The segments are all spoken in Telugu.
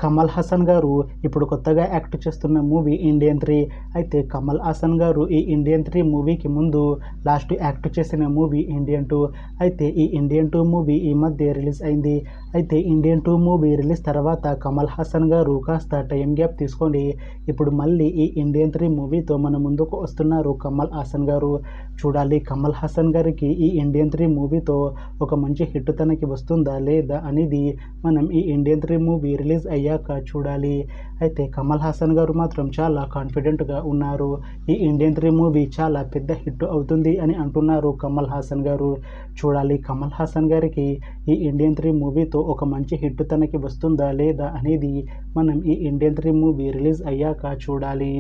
కమల్ హాసన్ గారు ఇప్పుడు కొత్తగా యాక్ట్ చేస్తున్న మూవీ ఇండియన్ 3. అయితే కమల్ హాసన్ గారు ఈ ఇండియన్ 3 మూవీకి ముందు లాస్ట్ యాక్ట్ చేసిన మూవీ ఇండియన్ 2. అయితే ఈ ఇండియన్ 2 మూవీ ఈ మధ్య రిలీజ్ అయింది. అయితే ఇండియన్ 2 మూవీ రిలీజ్ తర్వాత కమల్ హాసన్ గారు కాస్త టైం గ్యాప్ తీసుకొని ఇప్పుడు మళ్ళీ ఈ ఇండియన్ 3 మూవీతో మన ముందుకు వస్తున్నారు కమల్ హాసన్ గారు. చూడాలి కమల్ హాసన్ గారికి ఈ ఇండియన్ 3 మూవీతో ఒక మంచి హిట్ తనకి వస్తుందా లేదా అనేది మనం ఈ ఇండియన్ 3 మూవీ రిలీజ్ అయ్యాక చూడాలి. అయితే కమల్ హాసన్ గారు మాత్రం చాలా కాన్ఫిడెంట్గా ఉన్నారు. ఈ ఇండియన్ 3 మూవీ చాలా పెద్ద హిట్ అవుతుంది అని అంటున్నారు కమల్ హాసన్ గారు. చూడాలి కమల్ హాసన్ గారికి ఈ ఇండియన్ 3 మూవీతో ఒక మంచి హిట్ తనకి వస్తుందా లేదా అనేది మనం ఈ ఇండియన్ 3 మూవీ రిలీజ్ అయ్యాక చూడాలి.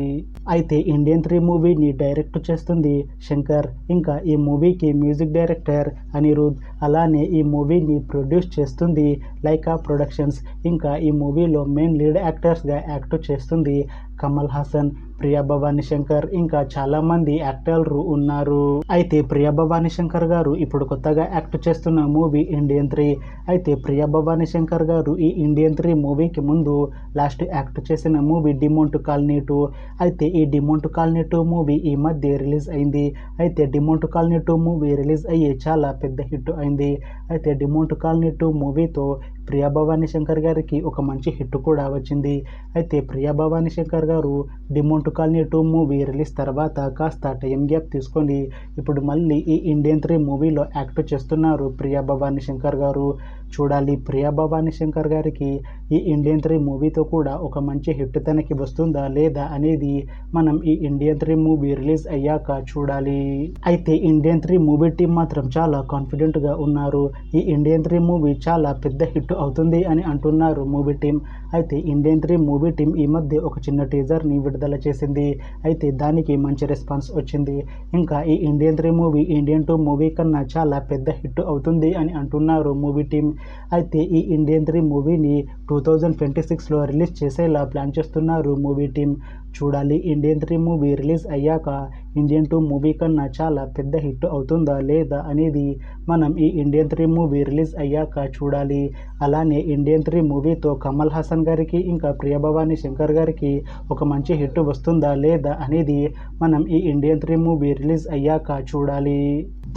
అయితే ఇండియన్ 3 మూవీని డైరెక్ట్ చేస్తుంది శంకర్, ఇంకా ఈ మూవీకి మ్యూజిక్ డైరెక్టర్ అనిరుద్, అలానే ఈ మూవీని ప్రొడ్యూస్ చేస్తుంది లైకా ప్రొడక్షన్స్, ఇంకా ఈ మూవీలో మెయిన్ లీడ్ యాక్టర్స్గా యాక్ట్ చేస్తుంది కమల్ హాసన్, ప్రియా భవానీ శంకర్, ఇంకా చాలామంది యాక్టర్లు ఉన్నారు. అయితే ప్రియా భవానీ శంకర్ గారు ఇప్పుడు కొత్తగా యాక్ట్ చేస్తున్న మూవీ ఇండియన్ 3. అయితే ప్రియా భవానీ శంకర్ గారు ఈ ఇండియన్ 3 మూవీకి ముందు లాస్ట్ యాక్ట్ చేసిన మూవీ డిమోంట్ కాలనీ 2. అయితే ఈ డిమోంట్ కాలనీ 2 మూవీ ఈ మధ్య రిలీజ్ అయింది. అయితే డిమోంట్ కాలనీ 2 మూవీ రిలీజ్ అయ్యి చాలా పెద్ద హిట్ అయింది. అయితే డిమోంట్ కాలనీ 2 మూవీతో ప్రియా భవానీ శంకర్ గారికి ఒక మంచి హిట్ కూడా వచ్చింది. అయితే ప్రియా భవానీ శంకర్ గారు డిమోంట్ కాలనీ 2 మూవీ రిలీజ్ తర్వాత కాస్త టైం గ్యాప్ తీసుకొని ఇప్పుడు మళ్ళీ ఈ ఇండియన్ 3 మూవీలో యాక్ట్ చేస్తున్నారు ప్రియా భవానీ శంకర్ గారు. చూడాలి ప్రియా భవానీ శంకర్ గారికి ఈ ఇండియన్ 3 మూవీతో కూడా ఒక మంచి హిట్ తనకి వస్తుందా లేదా అనేది మనం ఈ ఇండియన్ 3 మూవీ రిలీజ్ అయ్యాక చూడాలి. అయితే ఇండియన్ 3 మూవీ టీం మాత్రం చాలా కాన్ఫిడెంట్గా ఉన్నారు. ఈ ఇండియన్ 3 మూవీ చాలా పెద్ద హిట్ అవుతుంది అని అంటున్నారు మూవీ టీం. అయితే ఇండియన్ 3 మూవీ టీం ఈ మధ్య ఒక చిన్న టీజర్ని విడుదల చేసింది. అయితే దానికి మంచి రెస్పాన్స్ వచ్చింది. ఇంకా ఈ ఇండియన్ 3 మూవీ ఇండియన్ 2 మూవీ కన్నా చాలా పెద్ద హిట్ అవుతుంది అని అంటున్నారు మూవీ టీం. అయితే ఈ ఇండియన్ 3 మూవీని 2026లో రిలీజ్ చేసేలా ప్లాన్ చేస్తున్నారు మూవీ టీం. చూడాలి ఇండియన్ 3 మూవీ రిలీజ్ అయ్యాక ఇండియన్ 2 మూవీ కన్నా చాలా పెద్ద హిట్ అవుతుందా లేదా అనేది మనం ఈ ఇండియన్ 3 మూవీ రిలీజ్ అయ్యాక చూడాలి. అలానే ఇండియన్ 3 మూవీతో కమల్ హాసన్ గారికి ఇంకా ప్రియా భవానీ శంకర్ గారికి ఒక మంచి హిట్ వస్తుందా లేదా అనేది మనం ఈ ఇండియన్ 3 మూవీ రిలీజ్ అయ్యాక చూడాలి.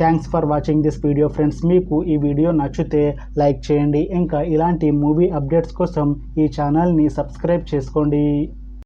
Thanks for watching this video friends. మీకు ఈ వీడియో నచ్చితే లైక్ చేయండి. ఇంకా ఇలాంటి మూవీ అప్డేట్స్ కోసం ఈ ఛానల్ని సబ్స్క్రైబ్ చేసుకోండి.